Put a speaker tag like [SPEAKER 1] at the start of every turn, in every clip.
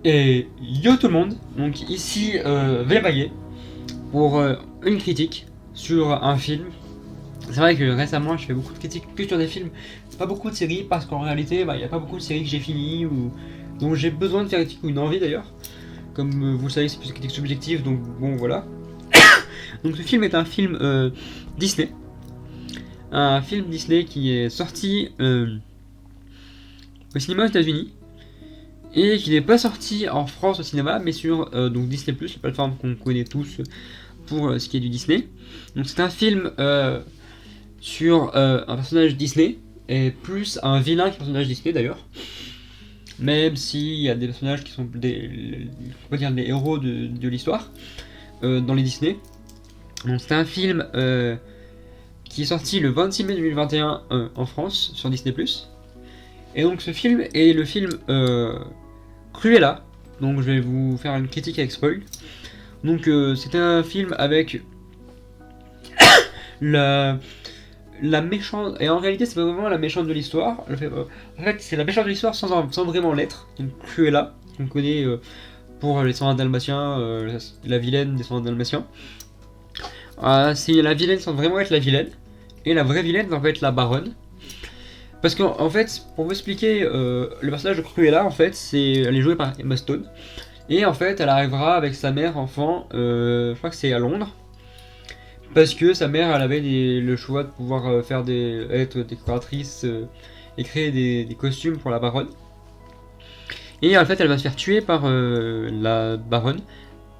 [SPEAKER 1] Et yo tout le monde, donc ici Vémaillé pour une critique sur un film. C'est vrai que récemment je fais beaucoup de critiques que sur des films, c'est pas beaucoup de séries parce qu'en réalité il n'y a pas beaucoup de séries que j'ai finies ou dont j'ai besoin de faire une critique ou une envie d'ailleurs. Comme vous le savez c'est plus une critique subjective donc bon voilà. Donc ce film est un film Disney. Un film Disney qui est sorti au cinéma aux États-Unis et qui n'est pas sorti en France au cinéma, mais sur donc Disney+, la plateforme qu'on connaît tous pour ce qui est du Disney. Donc c'est un film sur un personnage Disney, et plus un vilain qu'un personnage Disney d'ailleurs. Même s'il y a des personnages qui sont on peut dire des héros de l'histoire dans les Disney. Donc c'est un film qui est sorti le 26 mai 2021 en France sur Disney+. Et donc ce film est le film Cruella, donc je vais vous faire une critique avec spoil. Donc c'est un film avec la méchante, et en réalité c'est pas vraiment la méchante de l'histoire, en fait c'est la méchante de l'histoire sans vraiment l'être, donc Cruella, qu'on connaît pour les 101 Dalmatiens, la vilaine des 101 Dalmatiens. C'est la vilaine sans vraiment être la vilaine, et la vraie vilaine va être la baronne. Parce qu'en fait, pour vous expliquer, le personnage de Cruella, en fait, elle est jouée par Emma Stone. Et en fait, elle arrivera avec sa mère enfant, je crois que c'est à Londres. Parce que sa mère, elle avait le choix de pouvoir être décoratrice et créer des costumes pour la baronne. Et en fait, elle va se faire tuer par la baronne.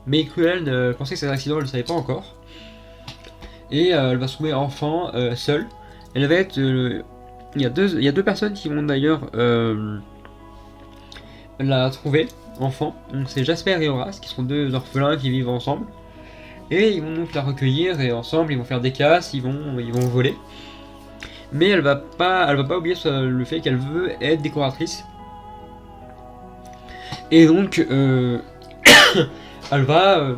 [SPEAKER 1] Mais Cruella pensait que c'était un accident, elle ne le savait pas encore. Et elle va se trouver enfant, seule. Elle va être... il y a deux personnes qui vont d'ailleurs la trouver, enfant. Donc c'est Jasper et Horace, qui sont deux orphelins qui vivent ensemble. Et ils vont donc la recueillir et ensemble ils vont faire des casses, ils vont voler. Mais elle va pas oublier le fait qu'elle veut être décoratrice. Et donc elle va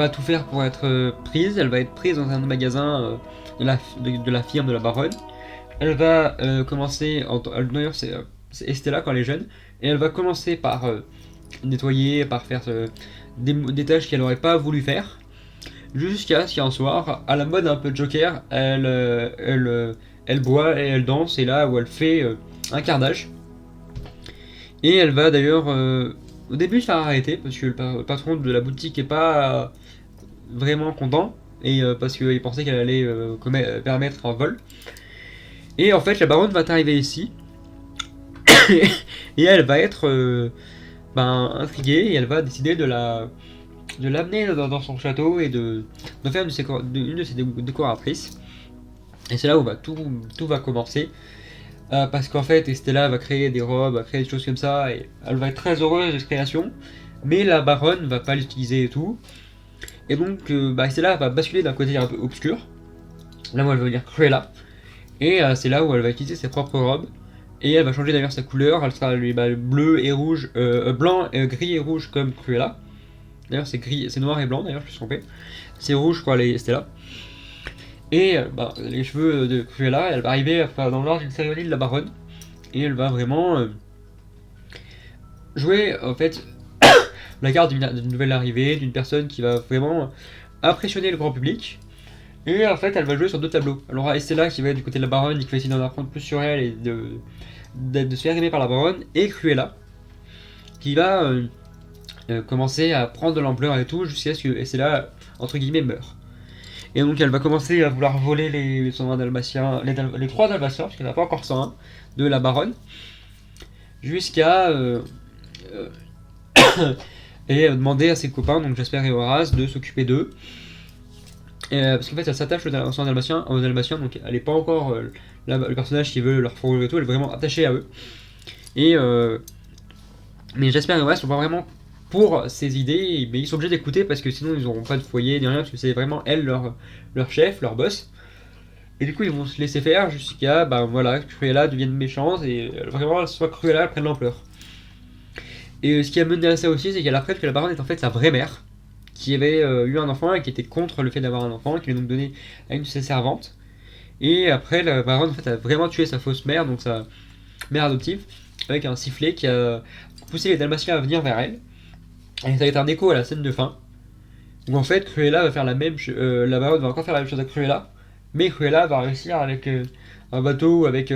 [SPEAKER 1] tout faire pour être prise. Elle va être prise dans un magasin de la firme de la baronne. Elle va commencer, d'ailleurs c'est Estella quand elle est jeune, et elle va commencer par nettoyer, par faire des tâches qu'elle n'aurait pas voulu faire, jusqu'à ce qu'un soir, à la mode un peu Joker, elle boit et elle danse, et là où elle fait un carnage. Et elle va d'ailleurs au début se faire arrêter, parce que le patron de la boutique est pas vraiment content, et parce qu'il pensait qu'elle allait permettre un vol. Et en fait, la baronne va arriver ici, et elle va être intriguée, et elle va décider de l'amener dans son château et de faire une de ses décoratrices. Et c'est là où tout va commencer. Parce qu'en fait, Estella va créer des robes, va créer des choses comme ça, et elle va être très heureuse de cette création. Mais la baronne va pas l'utiliser et tout. Et donc, Estella va basculer d'un côté un peu obscur. Là où elle va dire Cruella. Et c'est là où elle va utiliser ses propres robes. Et elle va changer d'ailleurs sa couleur. Elle sera bleu et rouge, blanc, gris et rouge comme Cruella. D'ailleurs c'est gris, c'est noir et blanc d'ailleurs, je me suis trompé. C'est rouge je crois les Stella. Et les cheveux de Cruella, elle va arriver dans l'ordre d'une cérémonie de la baronne. Et elle va vraiment jouer en fait la carte d'une nouvelle arrivée, d'une personne qui va vraiment impressionner le grand public. Et en fait elle va jouer sur deux tableaux. Elle aura Estella qui va être du côté de la baronne et qui va essayer d'en apprendre plus sur elle et de se faire aimer par la baronne. Et Cruella qui va commencer à prendre de l'ampleur et tout jusqu'à ce que Estella entre guillemets meure. Et donc elle va commencer à vouloir voler les 101 dalmatiens, les 3 dalmatiens, parce qu'elle n'a pas encore 101, de la baronne, jusqu'à et demander à ses copains, donc Jasper et Horace, de s'occuper d'eux. Parce qu'en fait elle s'attache aux 101 dalmatiens, donc elle n'est pas encore le personnage qui veut leur fourrure et tout, elle est vraiment attachée à eux. Et mais Jasper et Horace sont pas vraiment pour ses idées, mais ils sont obligés d'écouter parce que sinon ils n'auront pas de foyer ni rien, parce que c'est vraiment elle leur chef, leur boss. Et du coup ils vont se laisser faire jusqu'à que Cruella devienne méchante et vraiment soit Cruella prenne l'ampleur. Et ce qui a mené à ça aussi, c'est qu'elle apprend que la baronne est en fait sa vraie mère, qui avait eu un enfant et qui était contre le fait d'avoir un enfant, qui l'a donc donné à une de ses servantes. Et après la baronne en fait a vraiment tué sa fausse mère, donc sa mère adoptive, avec un sifflet qui a poussé les Dalmatiens à venir vers elle. Et ça va être un écho à la scène de fin. Donc en fait, Cruella va faire la même chose, la baronne va encore faire la même chose à Cruella, mais Cruella va réussir avec un bateau, avec,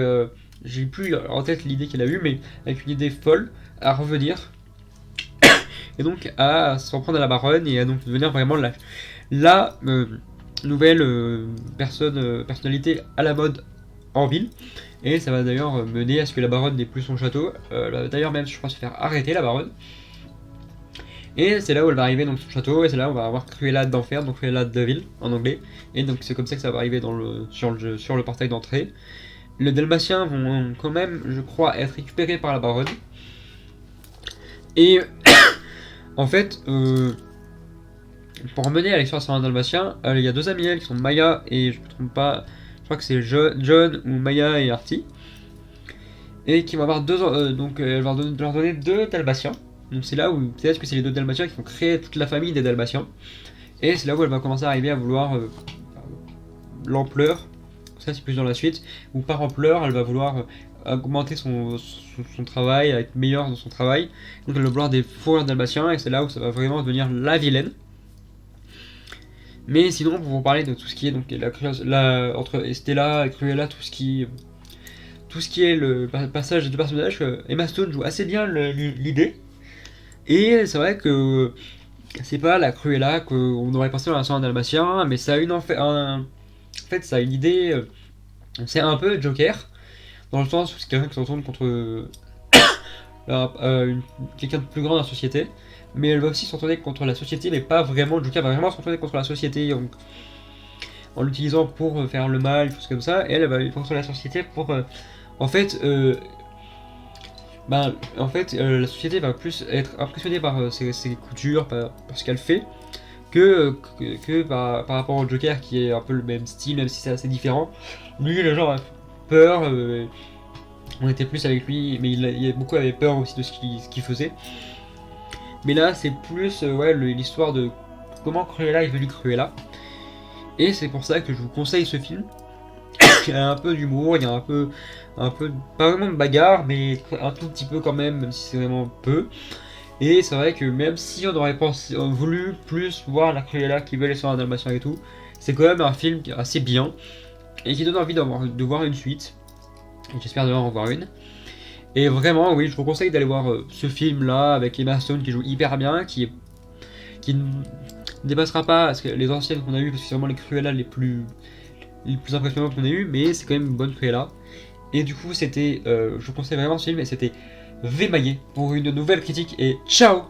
[SPEAKER 1] j'ai plus en tête l'idée qu'elle a eue, mais avec une idée folle, à revenir, et donc à s'en prendre à la baronne, et à donc devenir vraiment la nouvelle personnalité à la mode en ville. Et ça va d'ailleurs mener à ce que la baronne n'ait plus son château, elle va d'ailleurs même, je crois, se faire arrêter, la baronne. Et c'est là où elle va arriver dans son château, et c'est là où on va avoir Cruella d'Enfer, donc Cruella Devil en anglais. Et donc c'est comme ça que ça va arriver sur le portail d'entrée. Les Dalmatiens vont quand même, je crois, être récupérés par la baronne. Et en fait, pour mener à l'histoire sur un Dalmatien, il y a deux amis qui sont Maya et je me trompe pas, je crois que c'est John ou Maya et Artie. Et qui vont avoir donc elle va leur donner deux Dalmatiens. Donc c'est là où peut-être que c'est les deux Dalmatiens qui vont créer toute la famille des Dalmatiens. Et c'est là où elle va commencer à arriver à vouloir l'ampleur. Ça c'est plus dans la suite. Où par ampleur elle va vouloir augmenter son travail, être meilleure dans son travail. Donc elle va vouloir des fourrures Dalmatiens et c'est là où ça va vraiment devenir la vilaine. Mais sinon pour vous parler de tout ce qui est donc entre Estella et Cruella, tout ce qui est le passage des deux personnages, Emma Stone joue assez bien l'idée. Et c'est vrai que c'est pas la Cruella qu'on aurait pensé dans la un Dalmatien, mais ça a en fait, ça a une idée. C'est un peu Joker, dans le sens où c'est quelqu'un qui se retourne contre quelqu'un de plus grand dans la société, mais elle va aussi se retourner contre la société, mais pas vraiment. Joker va vraiment se retourner contre la société en l'utilisant pour faire le mal, des choses comme ça, et elle va contre la société pour. En fait, la société va plus être impressionnée par ses coutures, par ce qu'elle fait, que par rapport au Joker qui est un peu le même style, même si c'est assez différent. Lui, les gens avaient peur, on était plus avec lui, mais beaucoup avaient peur aussi de ce qu'il faisait. Mais là, c'est plus l'histoire de comment Cruella est devenue Cruella. Et c'est pour ça que je vous conseille ce film. Il y a un peu d'humour, il y a un peu, pas vraiment de bagarre, mais un tout petit peu quand même si c'est vraiment peu. Et c'est vrai que même si on aurait voulu plus voir la Cruella qui veut aller sur un Dalmatien et tout, c'est quand même un film qui est assez bien et qui donne envie de voir une suite. Et j'espère d'ailleurs en voir une. Et vraiment, oui, je vous conseille d'aller voir ce film là avec Emma Stone qui joue hyper bien, qui ne dépassera pas les anciennes qu'on a eues parce que c'est vraiment les Cruella les plus impressionnantes qu'on ait eues, mais c'est quand même une bonne Cruella. Et du coup, je vous conseille vraiment ce film et c'était Vémaillé pour une nouvelle critique et ciao!